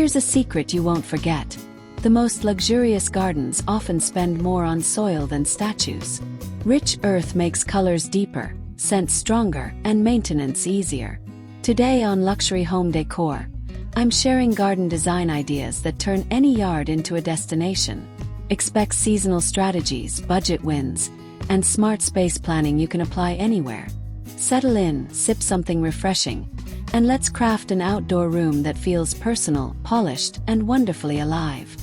Here's a secret you won't forget. The most luxurious gardens often spend more on soil than statues. Rich earth makes colors deeper, scents stronger, and maintenance easier. Today on Luxury Home Decor, I'm sharing garden design ideas that turn any yard into a destination. Expect seasonal strategies, budget wins, and smart space planning you can apply anywhere. Settle in, sip something refreshing, and let's craft an outdoor room that feels personal, polished, and wonderfully alive.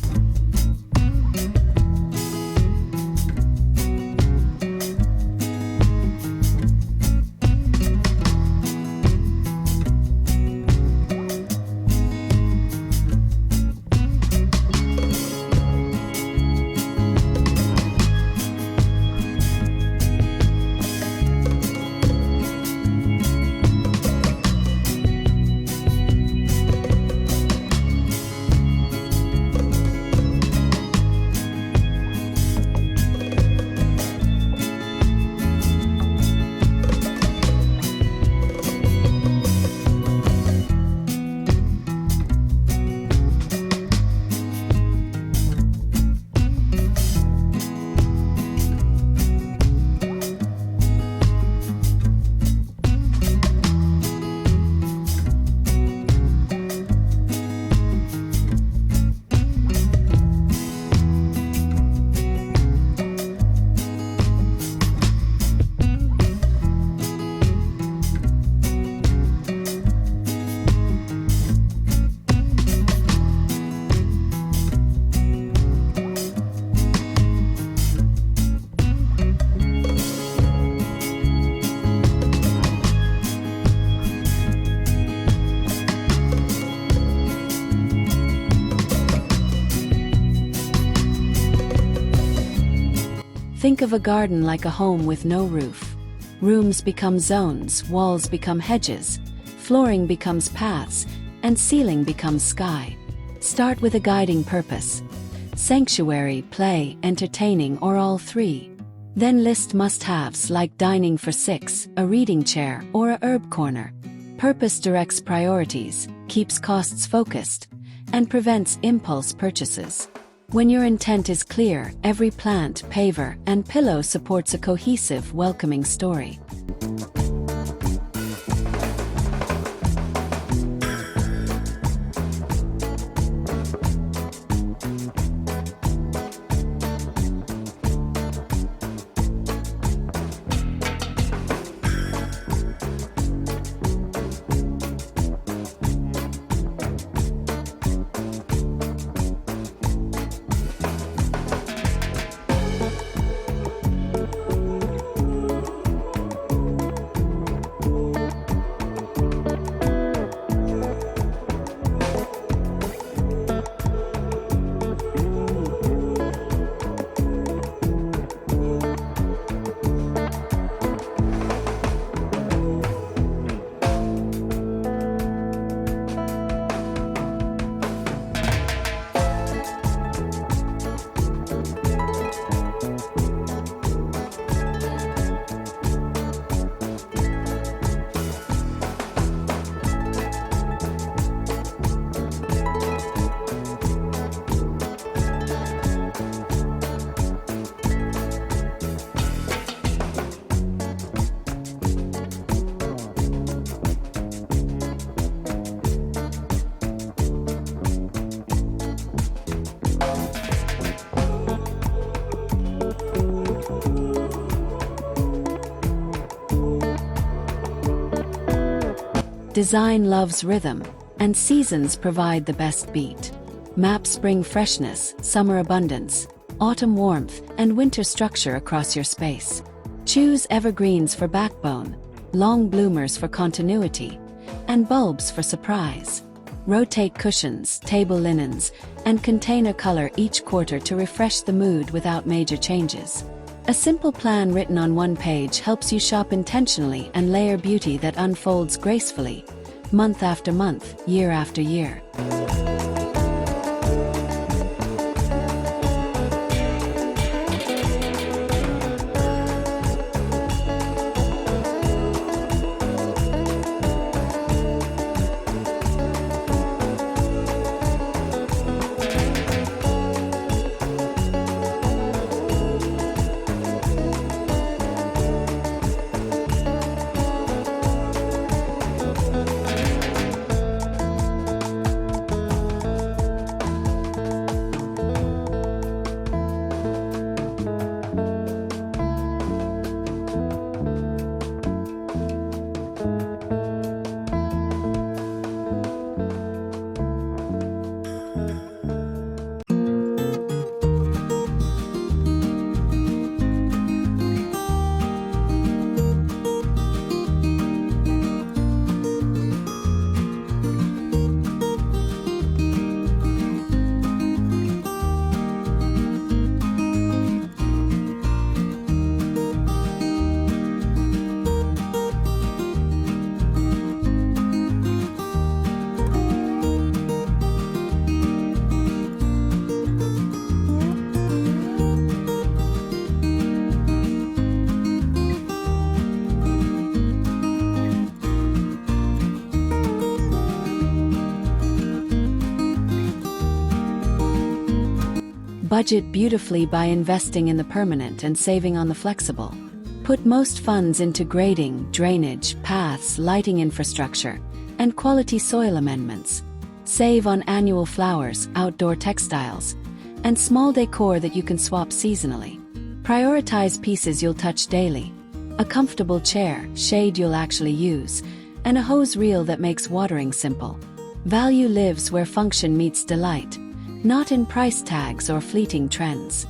Think of a garden like a home with no roof. Rooms become zones, walls become hedges, flooring becomes paths, and ceiling becomes sky. Start with a guiding purpose. Sanctuary, play, entertaining, or all three. Then list must-haves like dining for 6, a reading chair, or a herb corner. Purpose directs priorities, keeps costs focused, and prevents impulse purchases. When your intent is clear, every plant, paver, and pillow supports a cohesive, welcoming story. Design loves rhythm, and seasons provide the best beat. Map spring freshness, summer abundance, autumn warmth, and winter structure across your space. Choose evergreens for backbone, long bloomers for continuity, and bulbs for surprise. Rotate cushions, table linens, and container color each quarter to refresh the mood without major changes. A simple plan written on one page helps you shop intentionally and layer beauty that unfolds gracefully, month after month, year after year. Budget beautifully by investing in the permanent and saving on the flexible. Put most funds into grading, drainage, paths, lighting infrastructure, and quality soil amendments. Save on annual flowers, outdoor textiles, and small decor that you can swap seasonally. Prioritize pieces you'll touch daily. A comfortable chair, shade you'll actually use, and a hose reel that makes watering simple. Value lives where function meets delight, not in price tags or fleeting trends.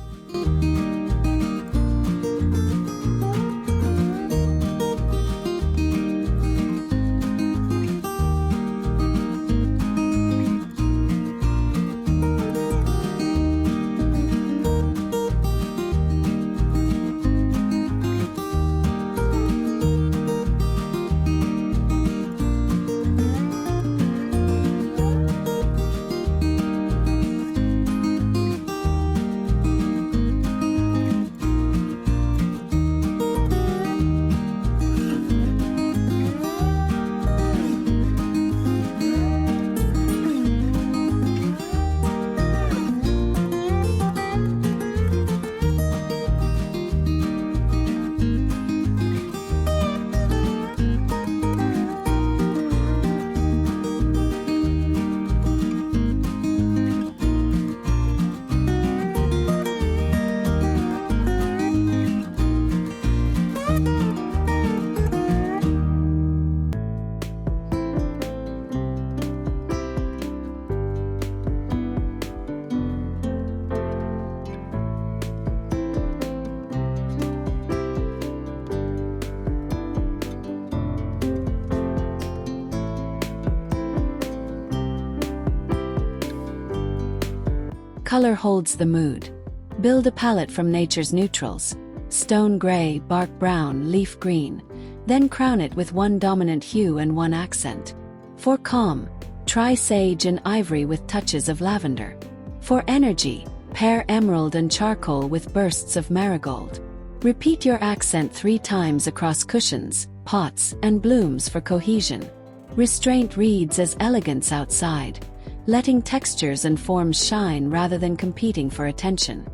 Color holds the mood. Build a palette from nature's neutrals: stone gray, bark brown, leaf green. Then crown it with one dominant hue and one accent. For calm, try sage and ivory with touches of lavender. For energy, pair emerald and charcoal with bursts of marigold. Repeat your accent 3 times across cushions, pots, and blooms for cohesion. Restraint reads as elegance outside, letting textures and forms shine rather than competing for attention.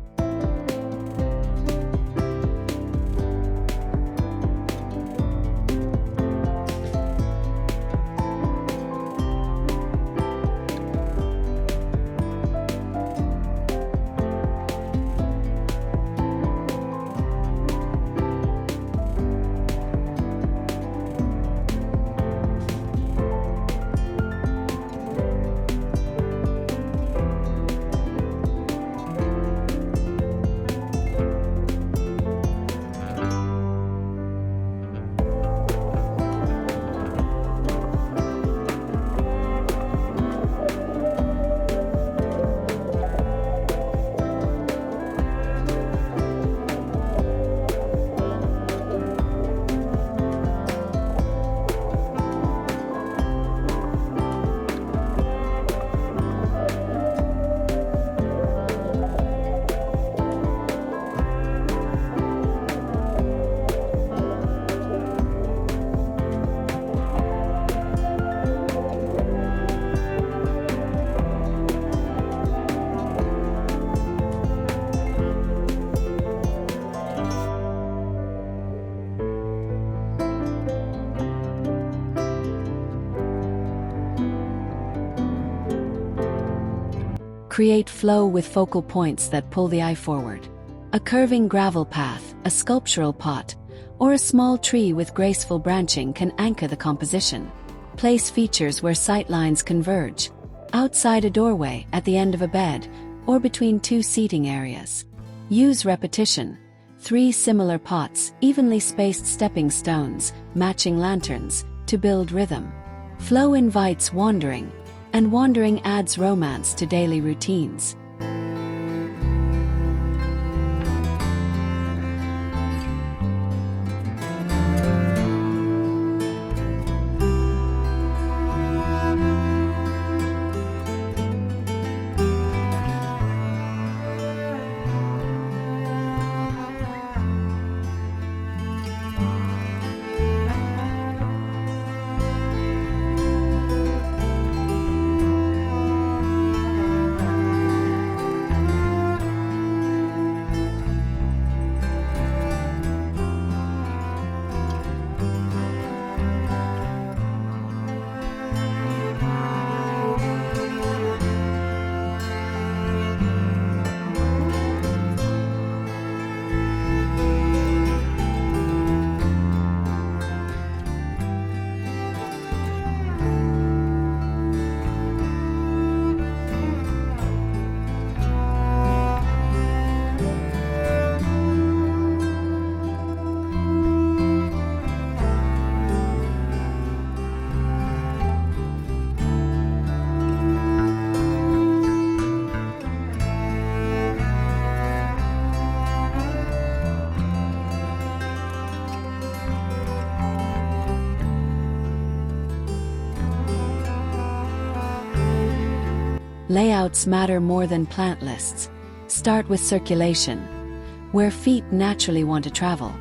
Create flow with focal points that pull the eye forward. A curving gravel path, a sculptural pot, or a small tree with graceful branching can anchor the composition. Place features where sight lines converge, outside a doorway, at the end of a bed, or between 2 seating areas. Use repetition. 3 similar pots, evenly spaced stepping stones, matching lanterns, to build rhythm. Flow invites wandering, and wandering adds romance to daily routines. Layouts matter more than plant lists. Start with circulation, where feet naturally want to travel.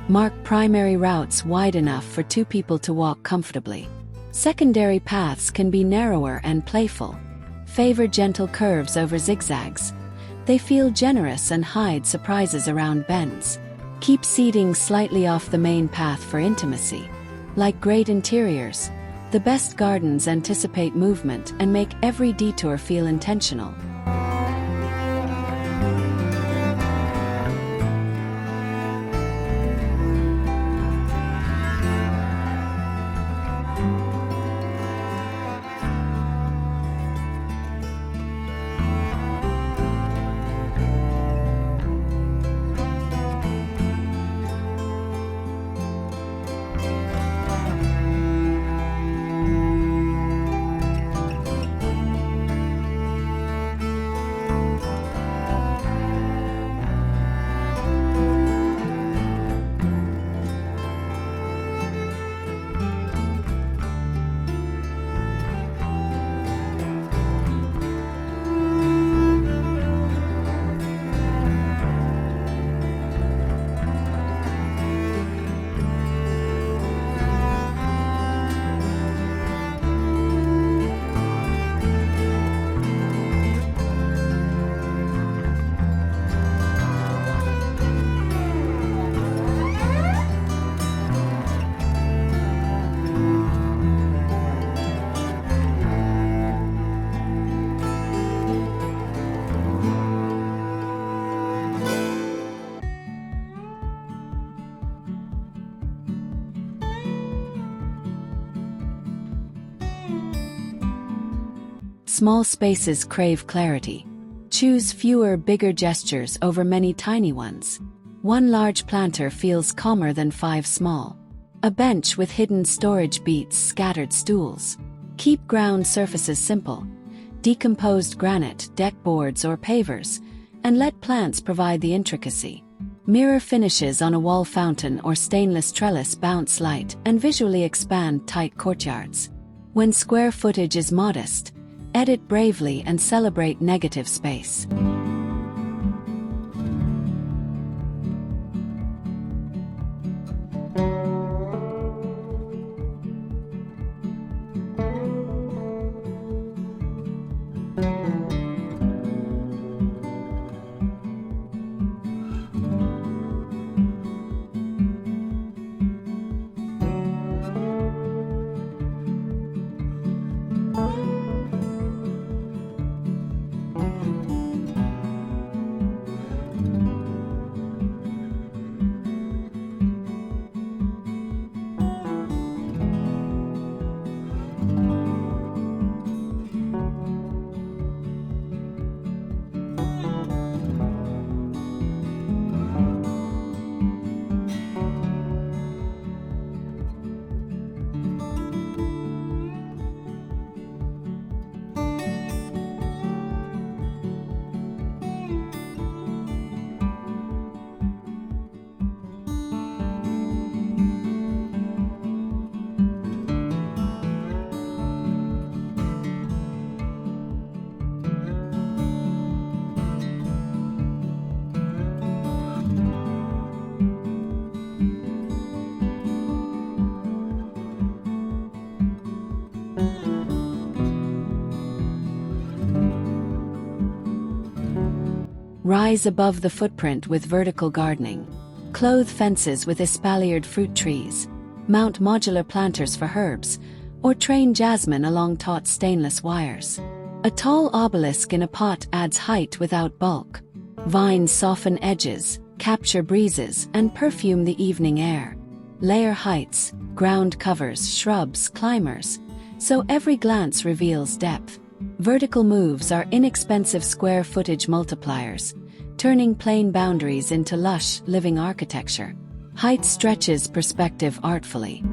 Mark primary routes wide enough for two people to walk comfortably. Secondary paths can be narrower and playful. Favor gentle curves over zigzags. They feel generous and hide surprises around bends. Keep seating slightly off the main path for intimacy. Like great interiors, the best gardens anticipate movement and make every detour feel intentional. Small spaces crave clarity. Choose fewer, bigger gestures over many tiny ones. One large planter feels calmer than 5 small. A bench with hidden storage beats scattered stools. Keep ground surfaces simple. Decomposed granite, deck boards, or pavers, and let plants provide the intricacy. Mirror finishes on a wall fountain or stainless trellis bounce light and visually expand tight courtyards. When square footage is modest, edit bravely and celebrate negative space. Rise above the footprint with vertical gardening. Clothe fences with espaliered fruit trees. Mount modular planters for herbs, or train jasmine along taut stainless wires. A tall obelisk in a pot adds height without bulk. Vines soften edges, capture breezes, and perfume the evening air. Layer heights, ground covers, shrubs, climbers, so every glance reveals depth. Vertical moves are inexpensive square footage multipliers, turning plain boundaries into lush, living architecture. Height stretches perspective artfully.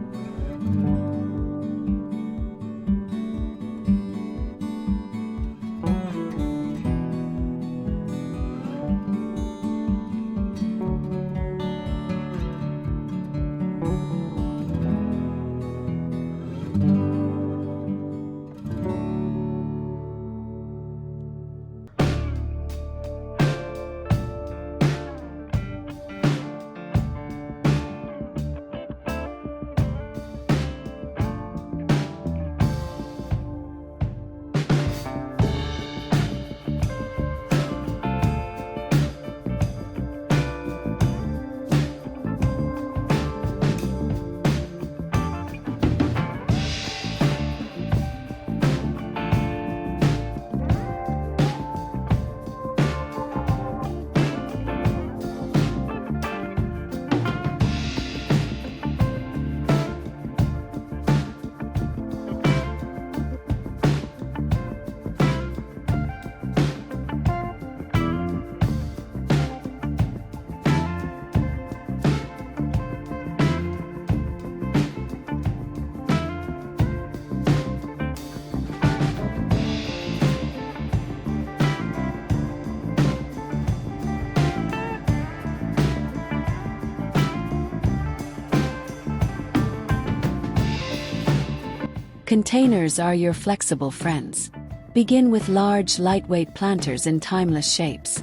Containers are your flexible friends. Begin with large, lightweight planters in timeless shapes.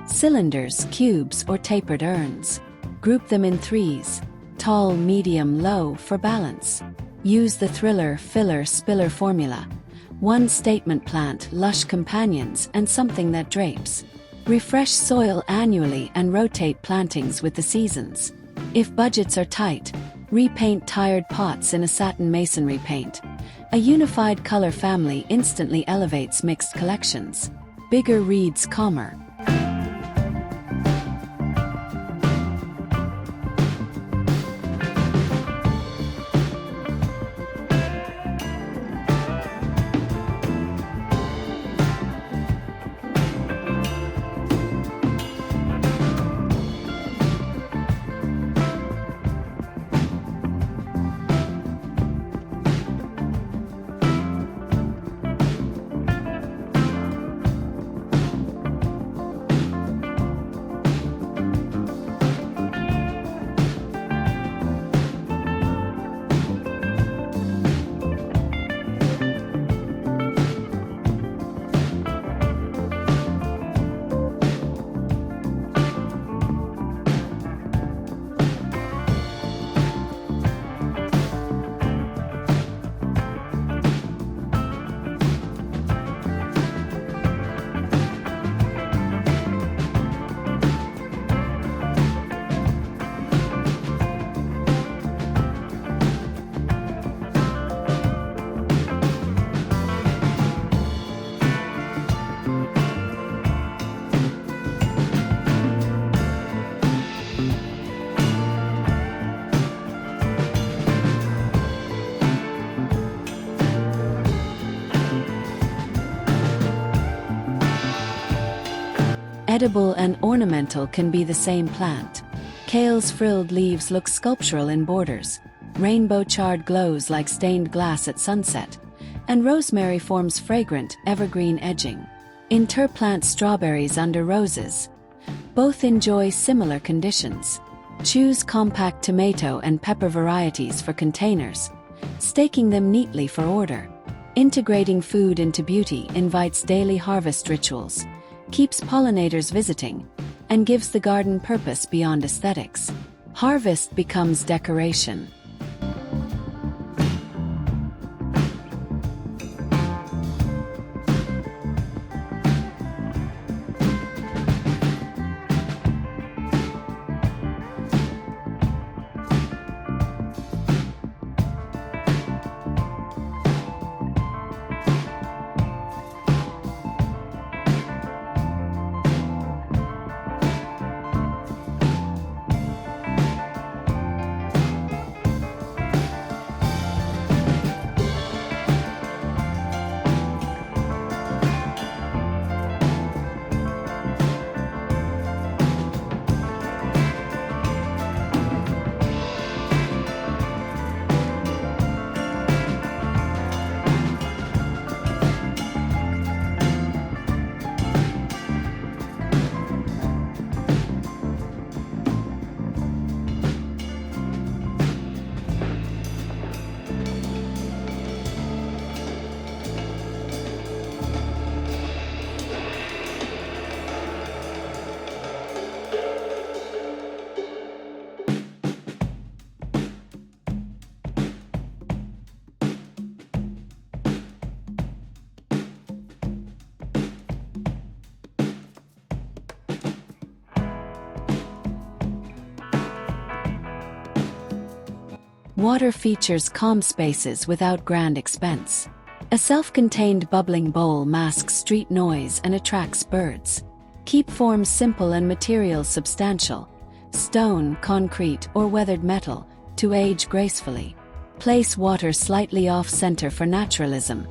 Cylinders, cubes, or tapered urns. Group them in threes: tall, medium, low, for balance. Use the thriller, filler, spiller formula. One statement plant, lush companions, and something that drapes. Refresh soil annually and rotate plantings with the seasons. If budgets are tight, repaint tired pots in a satin masonry paint. A unified color family instantly elevates mixed collections. Bigger reads calmer. Edible and ornamental can be the same plant. Kale's frilled leaves look sculptural in borders. Rainbow chard glows like stained glass at sunset. And rosemary forms fragrant, evergreen edging. Interplant strawberries under roses. Both enjoy similar conditions. Choose compact tomato and pepper varieties for containers, staking them neatly for order. Integrating food into beauty invites daily harvest rituals, keeps pollinators visiting, and gives the garden purpose beyond aesthetics. Harvest becomes decoration. Water features calm spaces without grand expense. A self-contained bubbling bowl masks street noise and attracts birds. Keep forms simple and materials substantial. Stone, concrete, or weathered metal, to age gracefully. Place water slightly off-center for naturalism,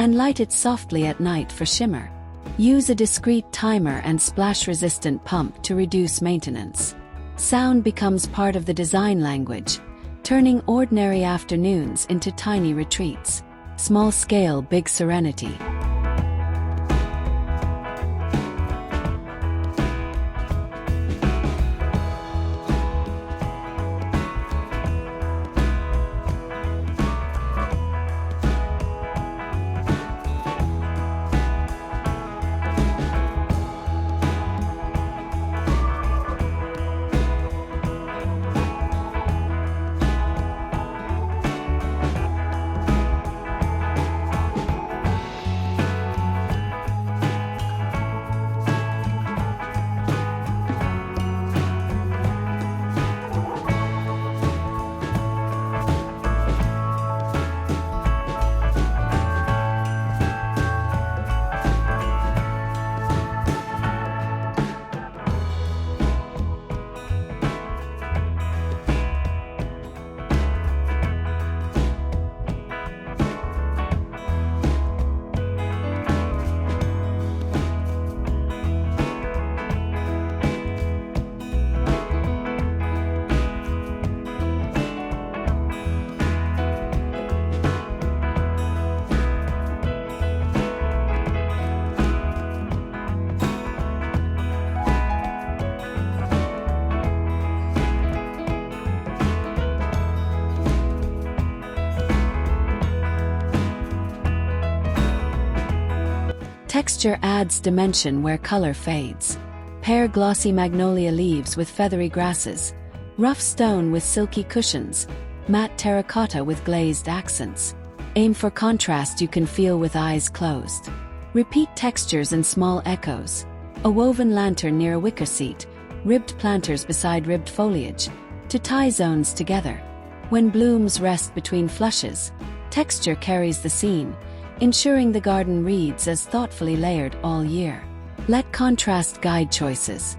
and light it softly at night for shimmer. Use a discreet timer and splash-resistant pump to reduce maintenance. Sound becomes part of the design language, turning ordinary afternoons into tiny retreats. Small scale, big serenity. Texture adds dimension where color fades. Pair glossy magnolia leaves with feathery grasses, rough stone with silky cushions, matte terracotta with glazed accents. Aim for contrast you can feel with eyes closed. Repeat textures in small echoes. A woven lantern near a wicker seat, ribbed planters beside ribbed foliage, to tie zones together. When blooms rest between flushes, texture carries the scene, ensuring the garden reads as thoughtfully layered all year. Let contrast guide choices.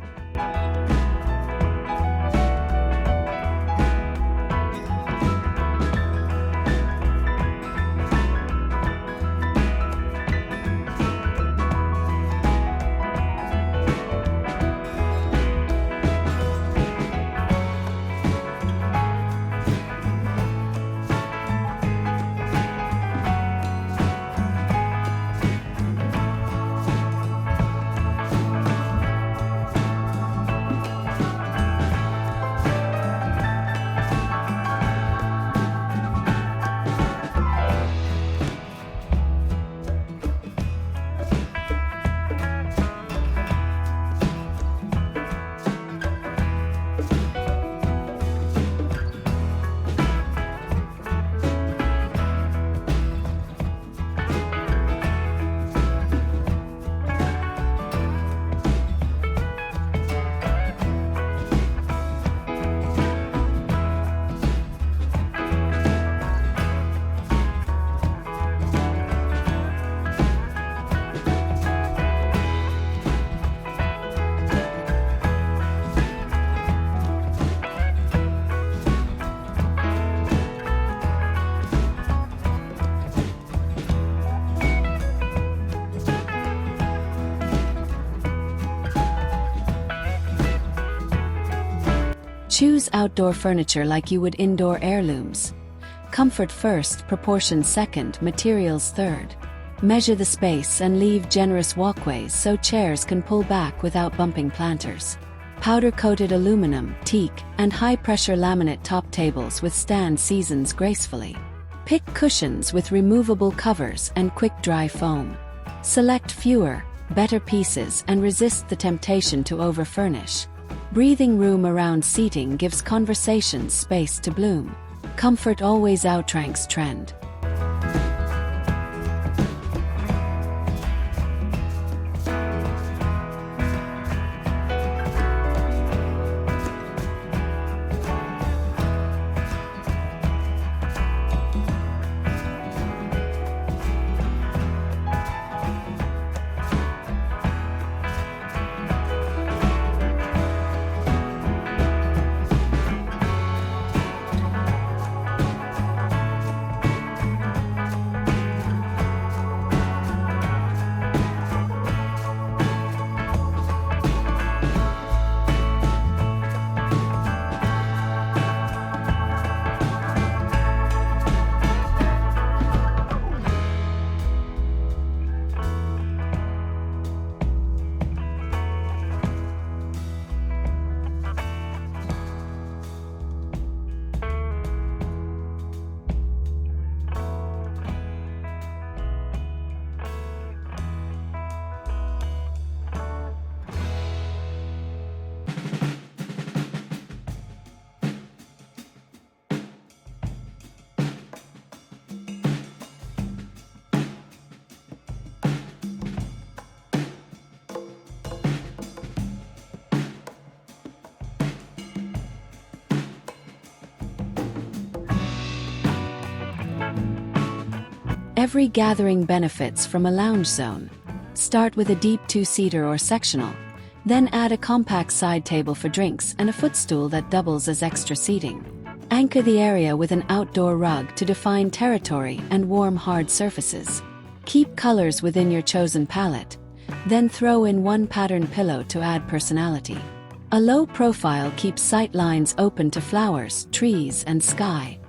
Choose outdoor furniture like you would indoor heirlooms. Comfort first, proportion second, materials third. Measure the space and leave generous walkways so chairs can pull back without bumping planters. Powder-coated aluminum, teak, and high-pressure laminate top tables withstand seasons gracefully. Pick cushions with removable covers and quick-dry foam. Select fewer, better pieces and resist the temptation to over-furnish. Breathing room around seating gives conversations space to bloom. Comfort always outranks trend. Every gathering benefits from a lounge zone. Start with a deep two-seater or sectional, then add a compact side table for drinks and a footstool that doubles as extra seating. Anchor the area with an outdoor rug to define territory and warm hard surfaces. Keep colors within your chosen palette, then throw in one pattern pillow to add personality. A low profile keeps sight lines open to flowers, trees, and sky.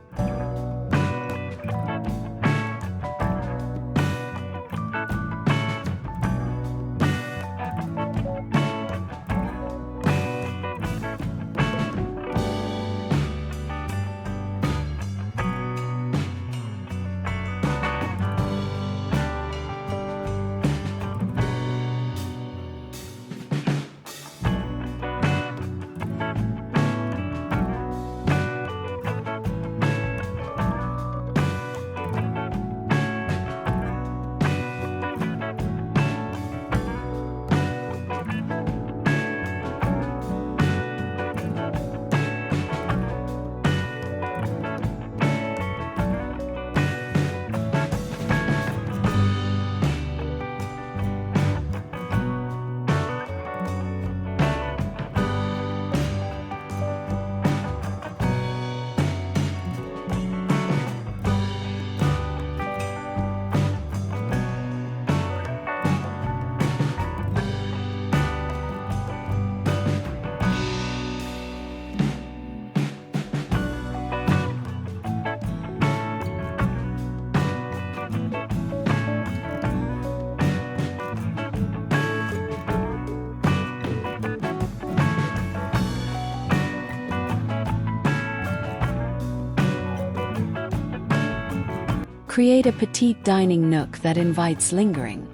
Create a petite dining nook that invites lingering.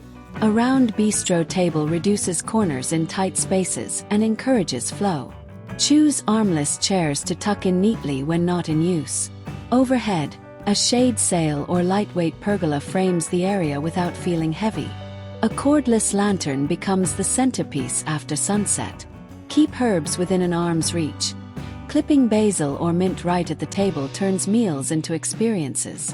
A round bistro table reduces corners in tight spaces and encourages flow. Choose armless chairs to tuck in neatly when not in use. Overhead, a shade sail or lightweight pergola frames the area without feeling heavy. A cordless lantern becomes the centerpiece after sunset. Keep herbs within an arm's reach. Clipping basil or mint right at the table turns meals into experiences.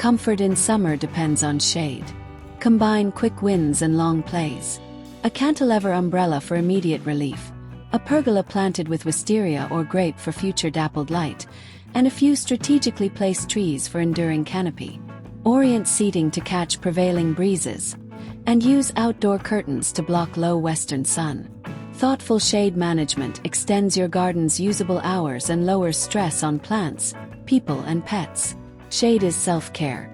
Comfort in summer depends on shade. Combine quick wins and long plays. A cantilever umbrella for immediate relief, a pergola planted with wisteria or grape for future dappled light, and a few strategically placed trees for enduring canopy. Orient seating to catch prevailing breezes, and use outdoor curtains to block low western sun. Thoughtful shade management extends your garden's usable hours and lowers stress on plants, people, and pets. Shade is self-care.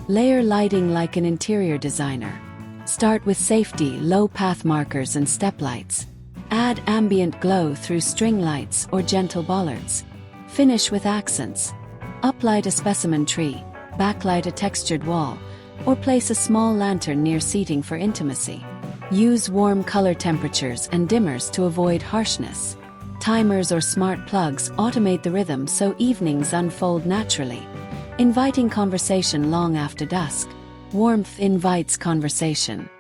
Layer lighting like an interior designer. Start with safety, low path markers and step lights. Add ambient glow through string lights or gentle bollards. Finish with accents. Uplight a specimen tree, backlight a textured wall, or place a small lantern near seating for intimacy. Use warm color temperatures and dimmers to avoid harshness. Timers or smart plugs automate the rhythm so evenings unfold naturally. Inviting conversation long after dusk. Warmth invites conversation.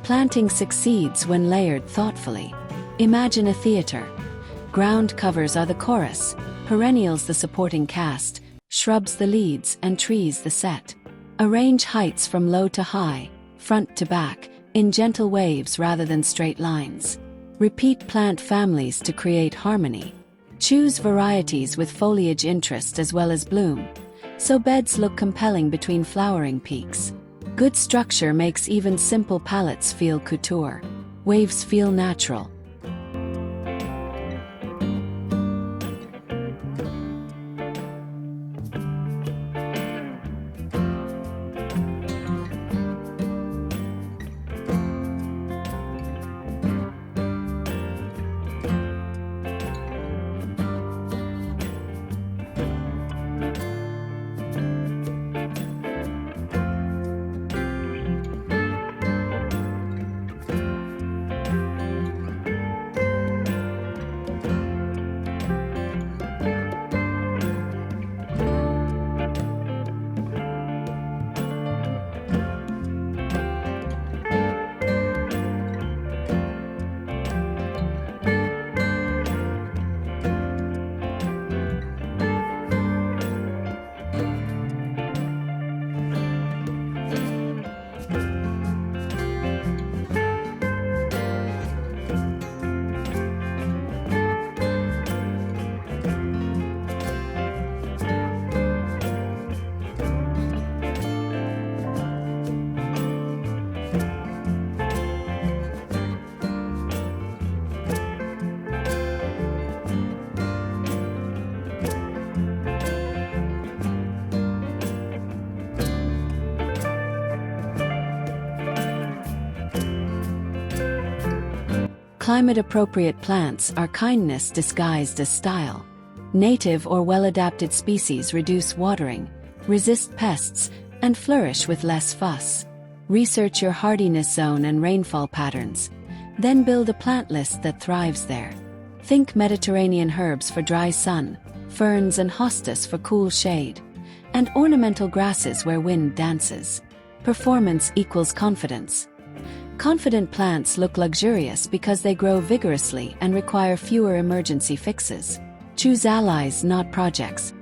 Planting succeeds when layered thoughtfully. Imagine a theater. Ground covers are the chorus, perennials the supporting cast, shrubs the leads, and trees the set. Arrange heights from low to high, front to back, in gentle waves rather than straight lines. Repeat plant families to create harmony. Choose varieties with foliage interest as well as bloom, so beds look compelling between flowering peaks. Good structure makes even simple palettes feel couture. Waves feel natural. Climate-appropriate plants are kindness disguised as style. Native or well-adapted species reduce watering, resist pests, and flourish with less fuss. Research your hardiness zone and rainfall patterns, then build a plant list that thrives there. Think Mediterranean herbs for dry sun, ferns and hostas for cool shade, and ornamental grasses where wind dances. Performance equals confidence. Confident plants look luxurious because they grow vigorously and require fewer emergency fixes. Choose allies, not projects.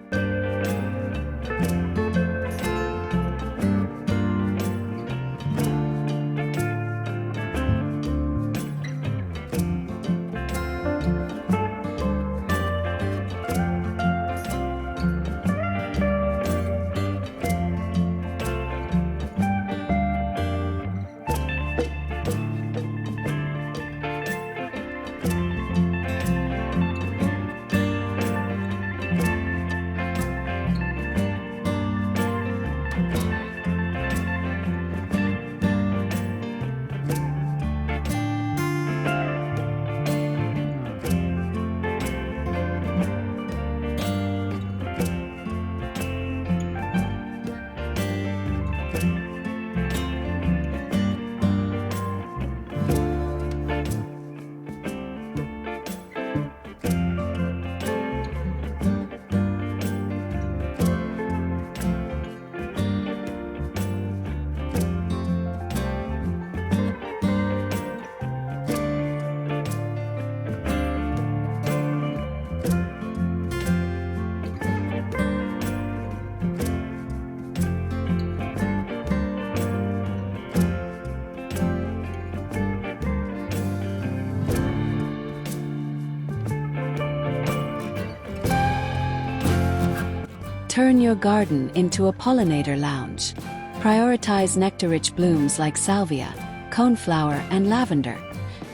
Turn your garden into a pollinator lounge. Prioritize nectar-rich blooms like salvia, coneflower, and lavender,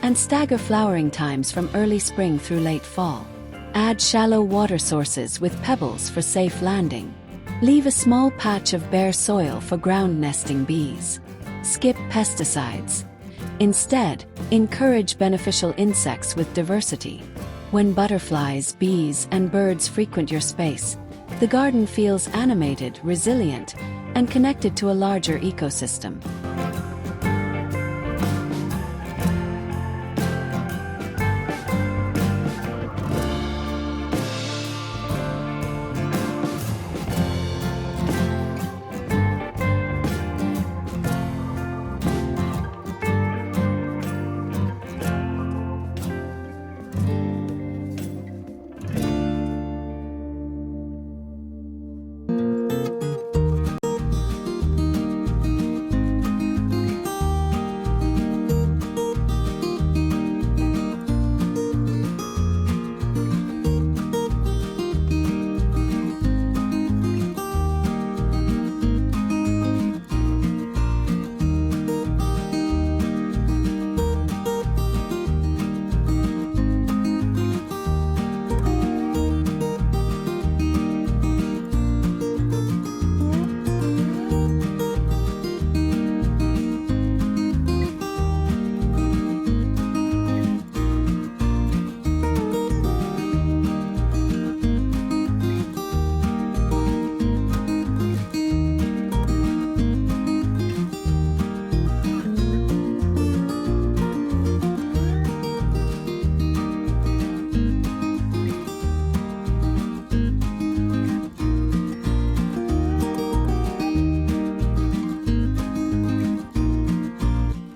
and stagger flowering times from early spring through late fall. Add shallow water sources with pebbles for safe landing. Leave a small patch of bare soil for ground nesting bees. Skip pesticides. Instead, encourage beneficial insects with diversity. When butterflies, bees, and birds frequent your space, the garden feels animated, resilient, and connected to a larger ecosystem.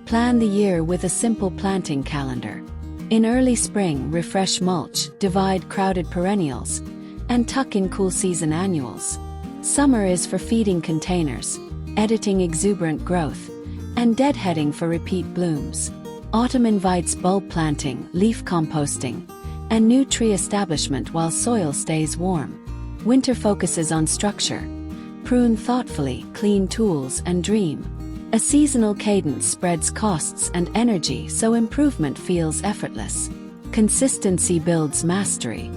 Plan the year with a simple planting calendar. In early spring, refresh mulch, divide crowded perennials, and tuck in cool season annuals. Summer is for feeding containers, editing exuberant growth, and deadheading for repeat blooms. Autumn invites bulb planting, leaf composting, and new tree establishment while soil stays warm. Winter focuses on structure. Prune thoughtfully, clean tools, and dream. A seasonal cadence spreads costs and energy so improvement feels effortless. Consistency builds mastery.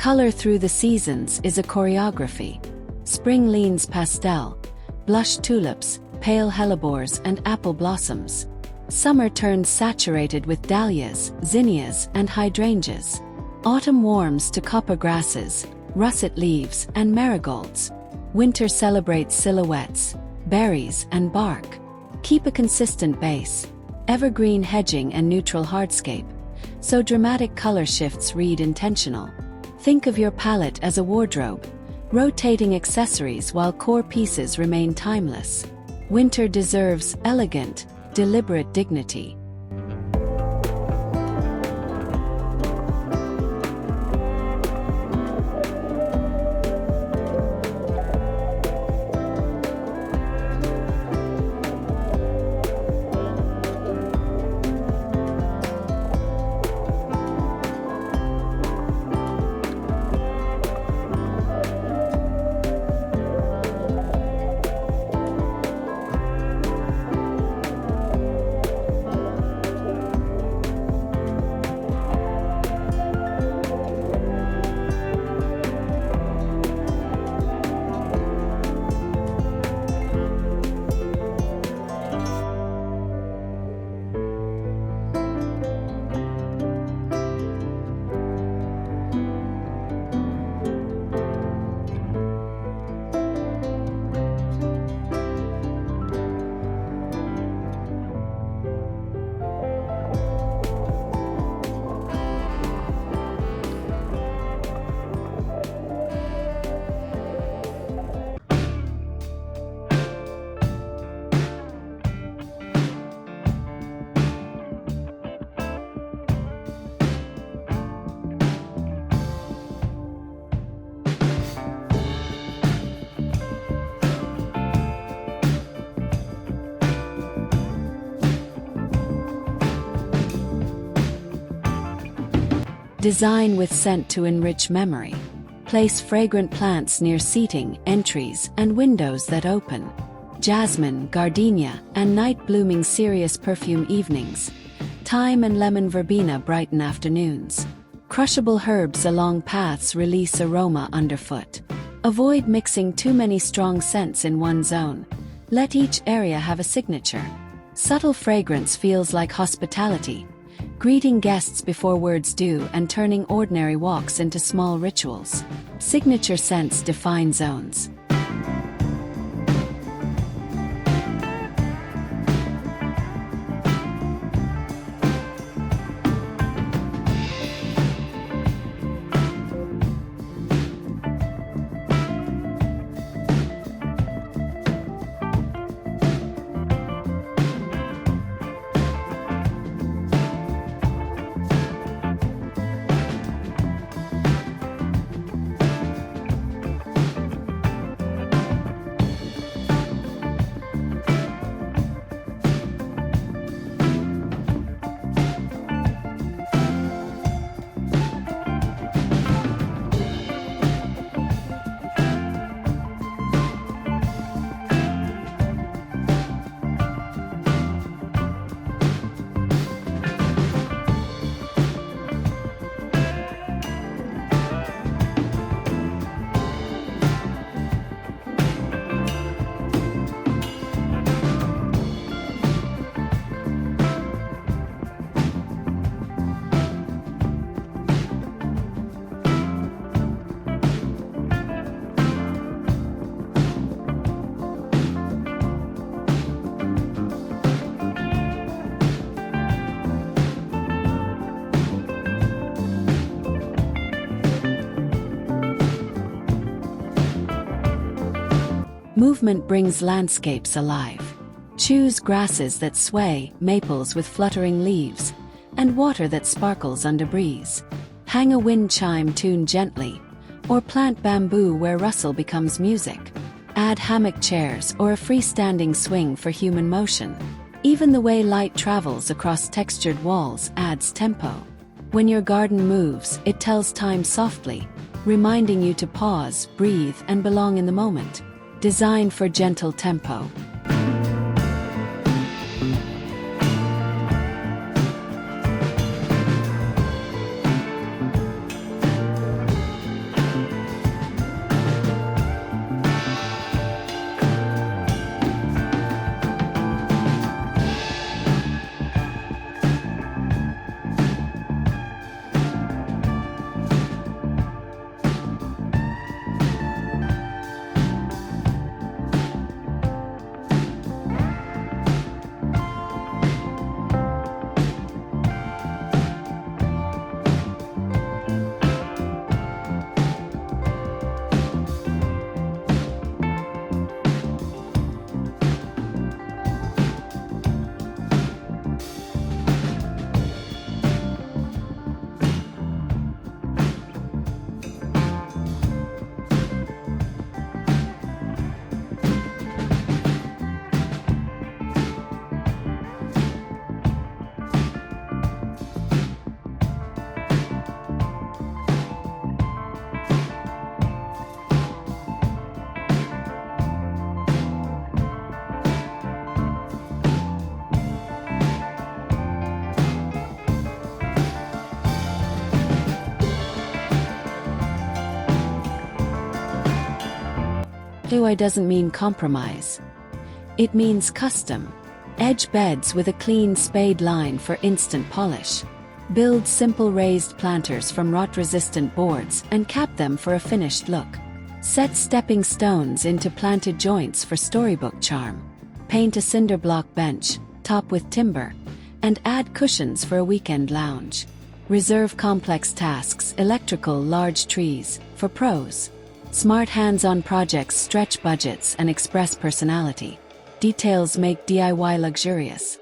Color through the seasons is a choreography. Spring leans pastel, blush tulips, pale hellebores, and apple blossoms. Summer turns saturated with dahlias, zinnias, and hydrangeas. Autumn warms to copper grasses, russet leaves, and marigolds. Winter celebrates silhouettes, berries, and bark. Keep a consistent base, evergreen hedging and neutral hardscape, so dramatic color shifts read intentional. Think of your palette as a wardrobe, rotating accessories while core pieces remain timeless. Winter deserves elegant, deliberate dignity. Design with scent to enrich memory. Place fragrant plants near seating, entries, and windows that open. Jasmine, gardenia, and night-blooming cereus perfume evenings. Thyme and lemon verbena brighten afternoons. Crushable herbs along paths release aroma underfoot. Avoid mixing too many strong scents in one zone. Let each area have a signature. Subtle fragrance feels like hospitality, greeting guests before words do and turning ordinary walks into small rituals. Signature scents define zones. Movement brings landscapes alive. Choose grasses that sway, maples with fluttering leaves, and water that sparkles under breeze. Hang a wind chime tuned gently, or plant bamboo where rustle becomes music. Add hammock chairs or a freestanding swing for human motion. Even the way light travels across textured walls adds tempo. When your garden moves, it tells time softly, reminding you to pause, breathe, and belong in the moment. Designed for gentle tempo. DIY doesn't mean compromise. It means custom. Edge beds with a clean spade line for instant polish. Build simple raised planters from rot-resistant boards and cap them for a finished look. Set stepping stones into planted joints for storybook charm. Paint a cinder block bench, top with timber, and add cushions for a weekend lounge. Reserve complex tasks, electrical large trees, for pros. Smart hands-on projects stretch budgets and express personality. Details make DIY luxurious.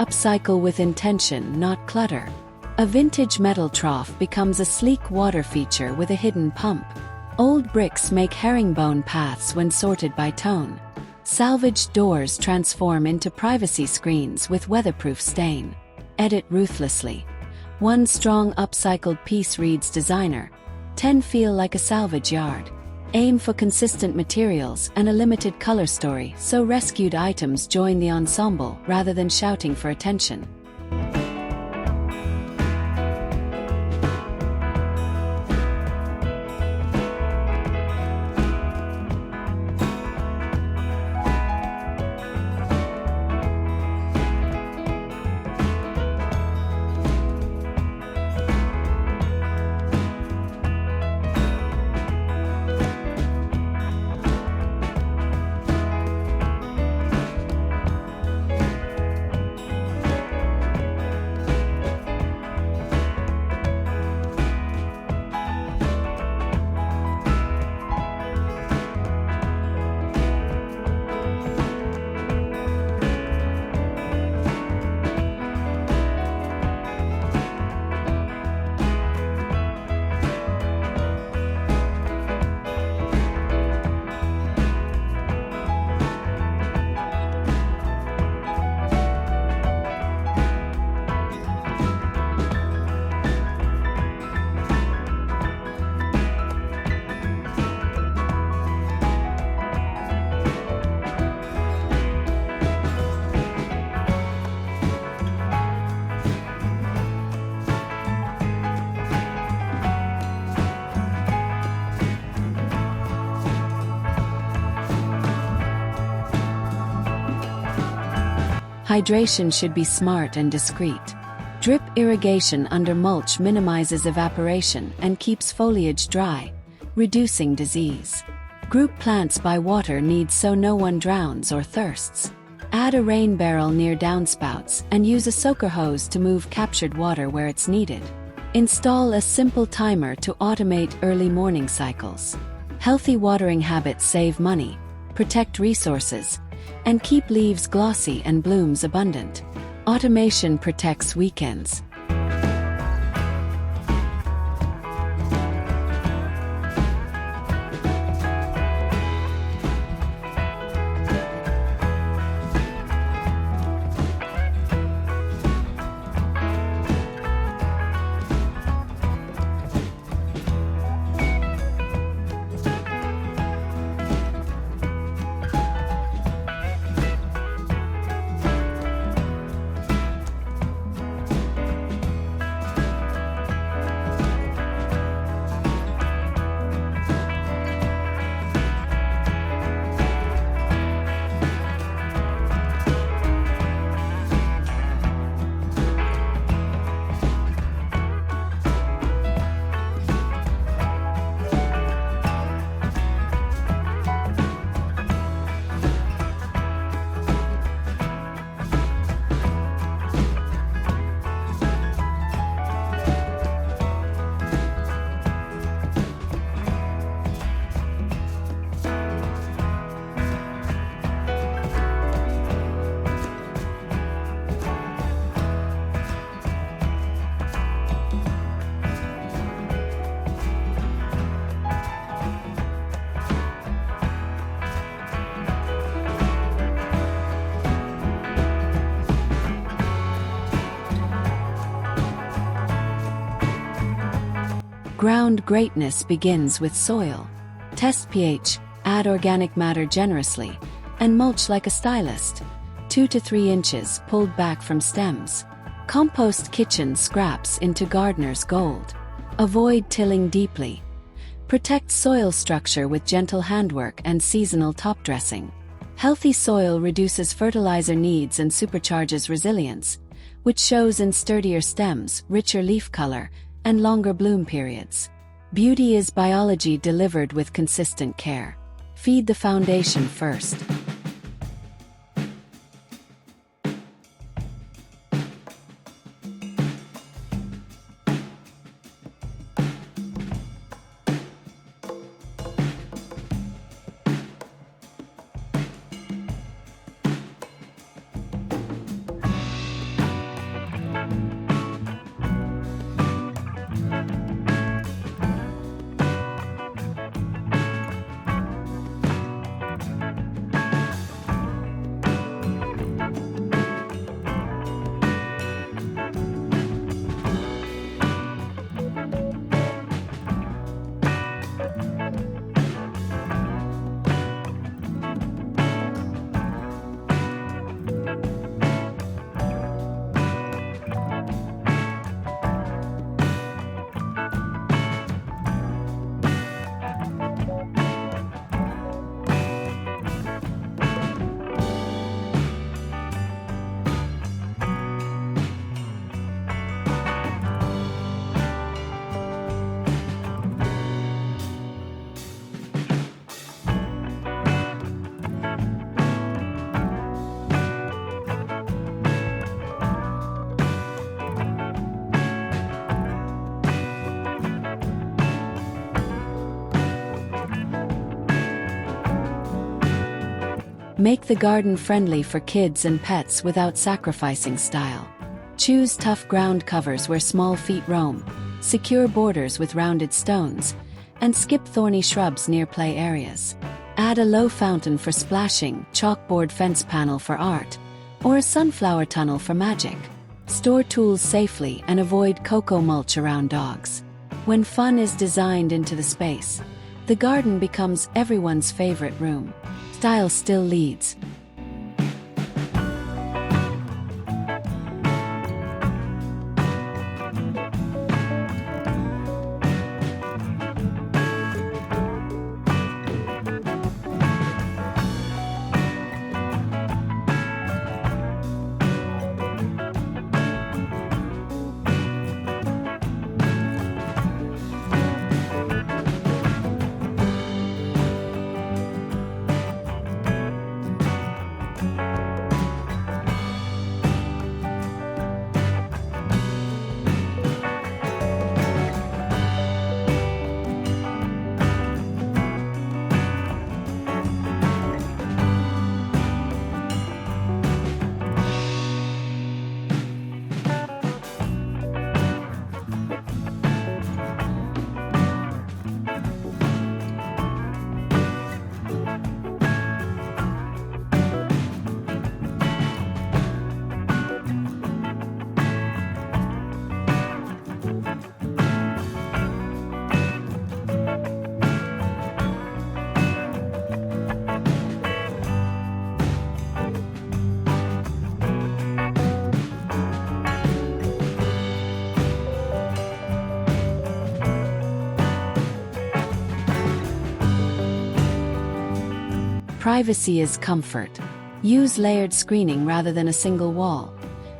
Upcycle with intention, not clutter. A vintage metal trough becomes a sleek water feature with a hidden pump. Old bricks make herringbone paths when sorted by tone. Salvaged doors transform into privacy screens with weatherproof stain. Edit ruthlessly. One strong upcycled piece reads designer. 10 feel like a salvage yard. Aim for consistent materials and a limited color story so rescued items join the ensemble rather than shouting for attention. Hydration should be smart and discreet. Drip irrigation under mulch minimizes evaporation and keeps foliage dry, reducing disease. Group plants by water needs so no one drowns or thirsts. Add a rain barrel near downspouts and use a soaker hose to move captured water where it's needed. Install a simple timer to automate early morning cycles. Healthy watering habits save money, protect resources, and keep leaves glossy and blooms abundant. Automation protects weekends. Ground greatness begins with soil. Test pH, add organic matter generously, and mulch like a stylist. 2 to 3 inches pulled back from stems. Compost kitchen scraps into gardener's gold. Avoid tilling deeply. Protect soil structure with gentle handwork and seasonal top dressing. Healthy soil reduces fertilizer needs and supercharges resilience, which shows in sturdier stems, richer leaf color, and longer bloom periods. Beauty is biology delivered with consistent care. Feed the foundation first. Make the garden friendly for kids and pets without sacrificing style. Choose tough ground covers where small feet roam, secure borders with rounded stones, and skip thorny shrubs near play areas. Add a low fountain for splashing, chalkboard fence panel for art, or a sunflower tunnel for magic. Store tools safely and avoid cocoa mulch around dogs. When fun is designed into the space, the garden becomes everyone's favorite room. Style still leads. Privacy is comfort. Use layered screening rather than a single wall.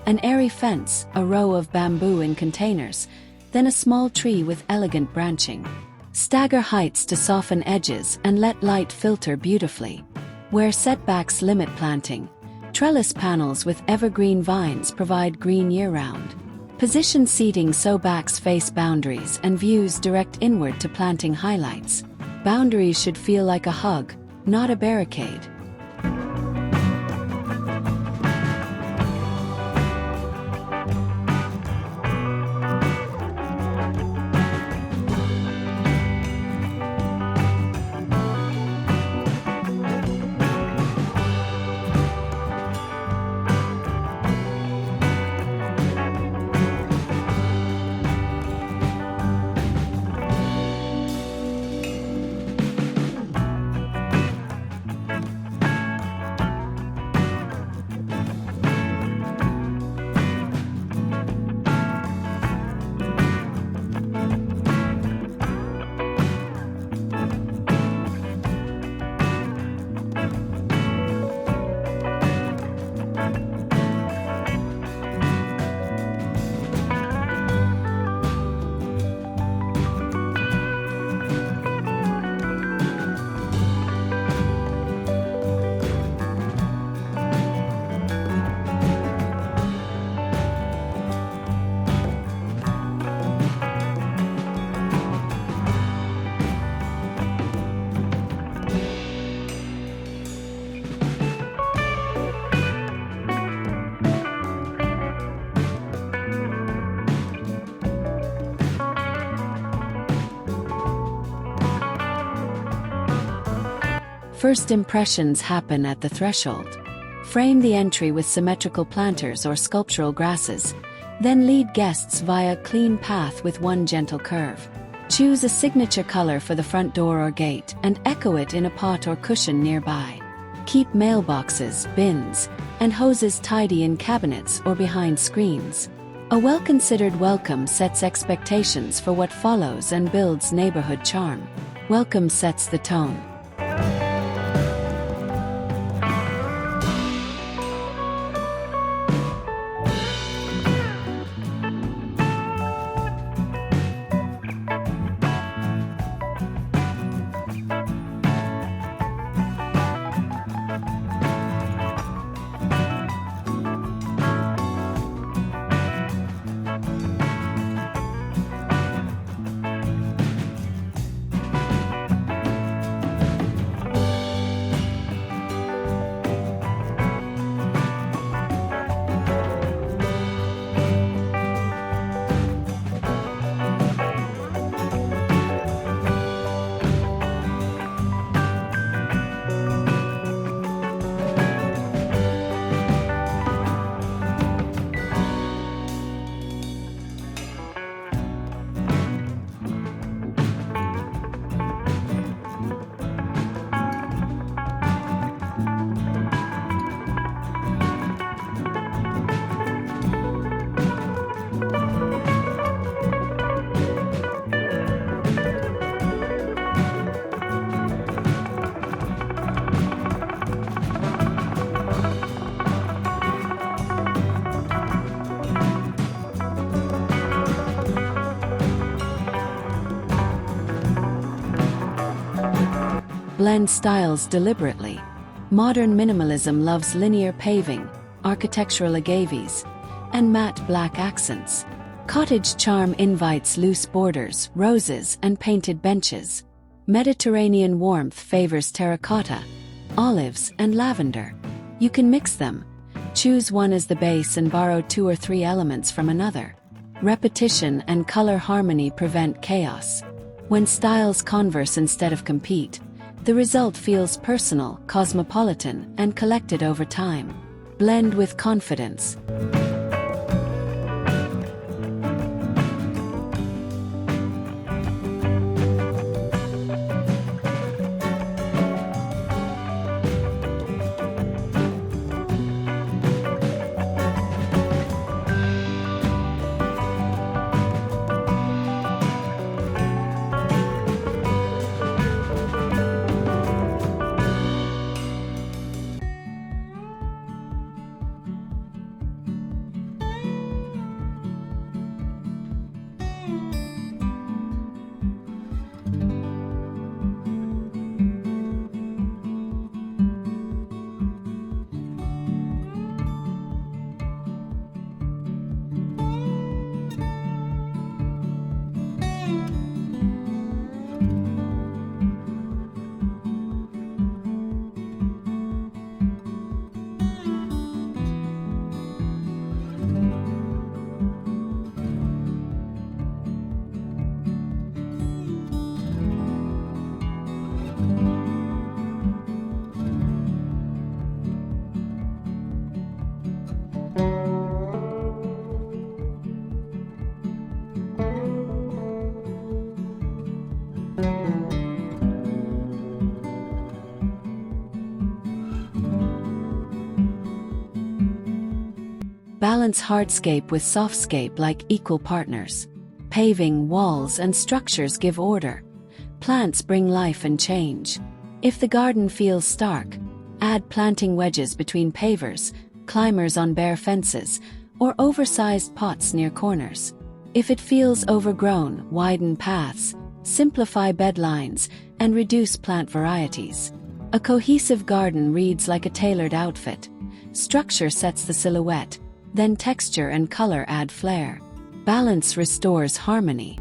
An airy fence, a row of bamboo in containers, then a small tree with elegant branching. Stagger heights to soften edges and let light filter beautifully. Where setbacks limit planting, trellis panels with evergreen vines provide green year-round. Position seating so backs face boundaries and views direct inward to planting highlights. Boundaries should feel like a hug, not a barricade. First impressions happen at the threshold. Frame the entry with symmetrical planters or sculptural grasses, then lead guests via a clean path with one gentle curve. Choose a signature color for the front door or gate and echo it in a pot or cushion nearby. Keep mailboxes, bins, and hoses tidy in cabinets or behind screens. A well-considered welcome sets expectations for what follows and builds neighborhood charm. Welcome sets the tone. blend styles deliberately. Modern minimalism loves linear paving, architectural agaves, and matte black accents. Cottage charm invites loose borders, roses, and painted benches. Mediterranean warmth favors terracotta, olives, and lavender. You can mix them. Choose one as the base and borrow 2 or 3 elements from another. Repetition and color harmony prevent chaos. When styles converse instead of compete, the result feels personal, cosmopolitan, and collected over time. Blend with confidence. Balance hardscape with softscape like equal partners. Paving, walls, and structures give order. Plants bring life and change. If the garden feels stark, add planting wedges between pavers, climbers on bare fences, or oversized pots near corners. If it feels overgrown, widen paths, simplify bed lines, and reduce plant varieties. A cohesive garden reads like a tailored outfit. Structure sets the silhouette, then texture and color add flair. Balance restores harmony.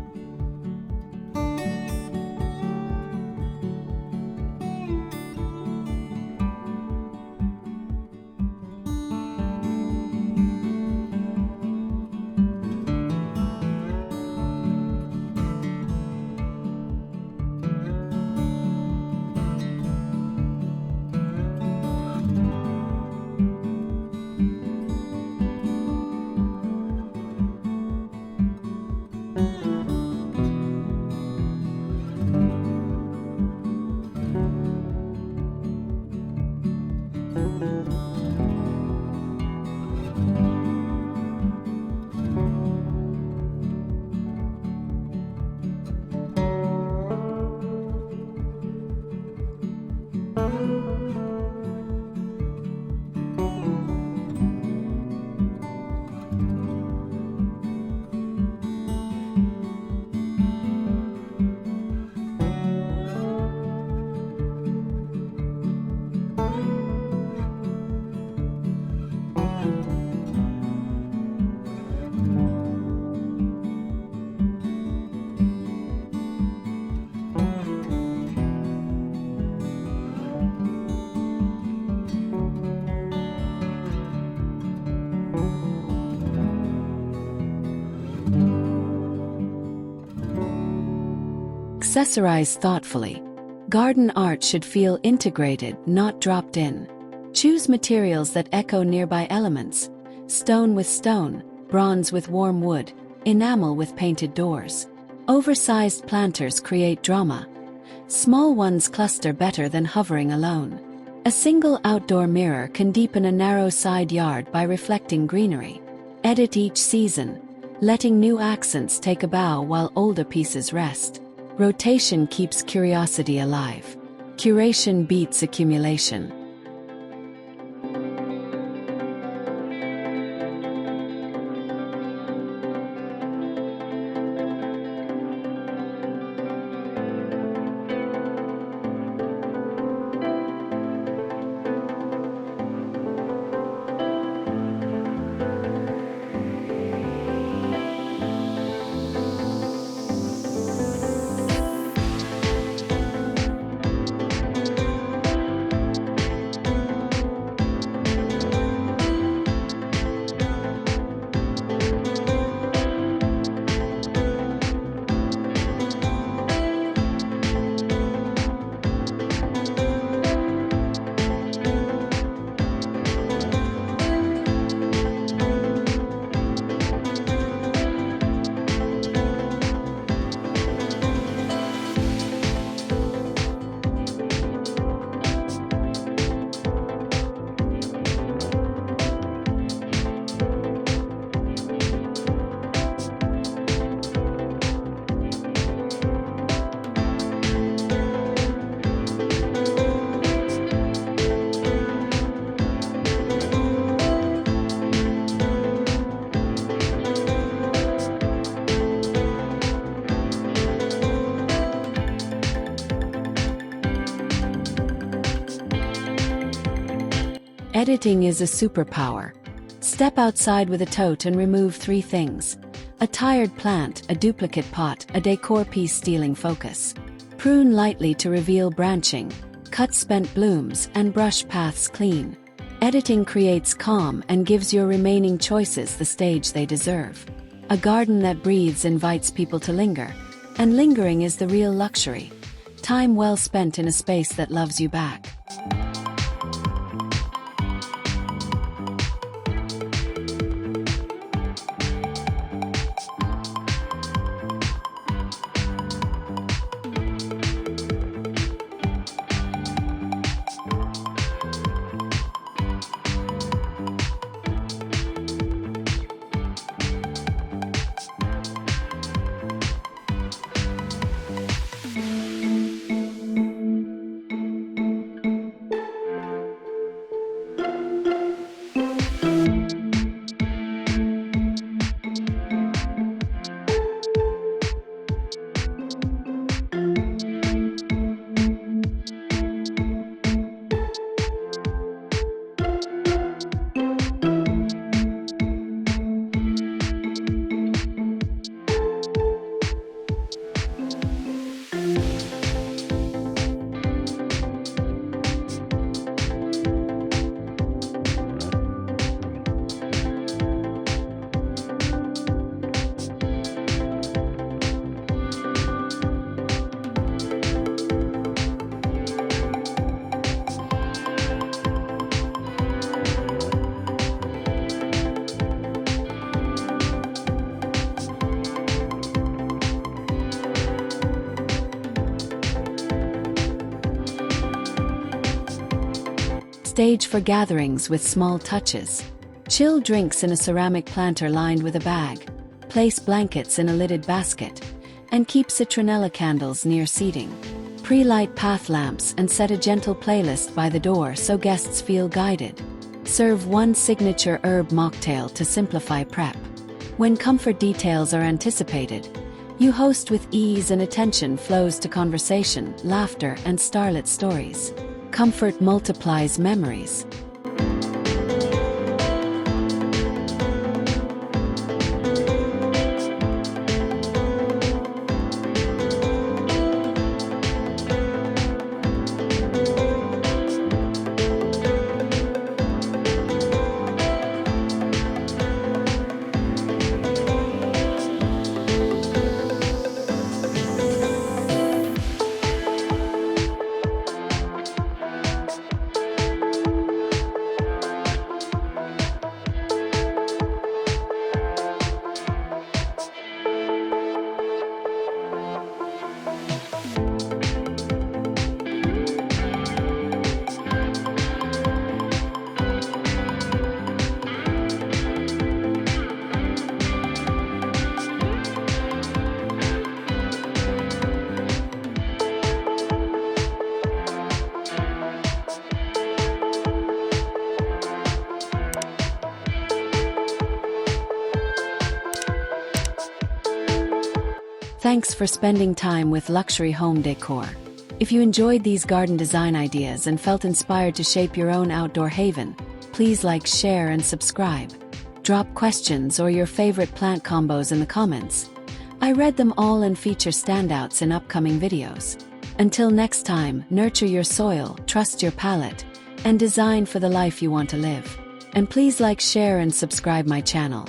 Accessorize thoughtfully. Garden art should feel integrated, not dropped in. Choose materials that echo nearby elements. Stone with stone, bronze with warm wood, enamel with painted doors. Oversized planters create drama. Small ones cluster better than hovering alone. A single outdoor mirror can deepen a narrow side yard by reflecting greenery. Edit each season, letting new accents take a bow while older pieces rest. Rotation keeps curiosity alive. Curation beats accumulation. Editing is a superpower. Step outside with a tote and remove 3 things: a tired plant, a duplicate pot, a decor piece stealing focus. Prune lightly to reveal branching, cut spent blooms, and brush paths clean. Editing creates calm and gives your remaining choices the stage they deserve. A garden that breathes invites people to linger, and lingering is the real luxury. Time well spent in a space that loves you back. Stage for gatherings with small touches. Chill drinks in a ceramic planter lined with a bag. Place blankets in a lidded basket. And keep citronella candles near seating. Pre-light path lamps and set a gentle playlist by the door so guests feel guided. Serve one signature herb mocktail to simplify prep. When comfort details are anticipated, you host with ease and attention flows to conversation, laughter, and starlit stories. Comfort multiplies memories. Thanks for spending time with Luxury Home Decor. If you enjoyed these garden design ideas and felt inspired to shape your own outdoor haven, please like, share, and subscribe. Drop questions or your favorite plant combos in the comments. I read them all and feature standouts in upcoming videos. Until next time, nurture your soil, trust your palette, and design for the life you want to live. And please like, share, and subscribe my channel.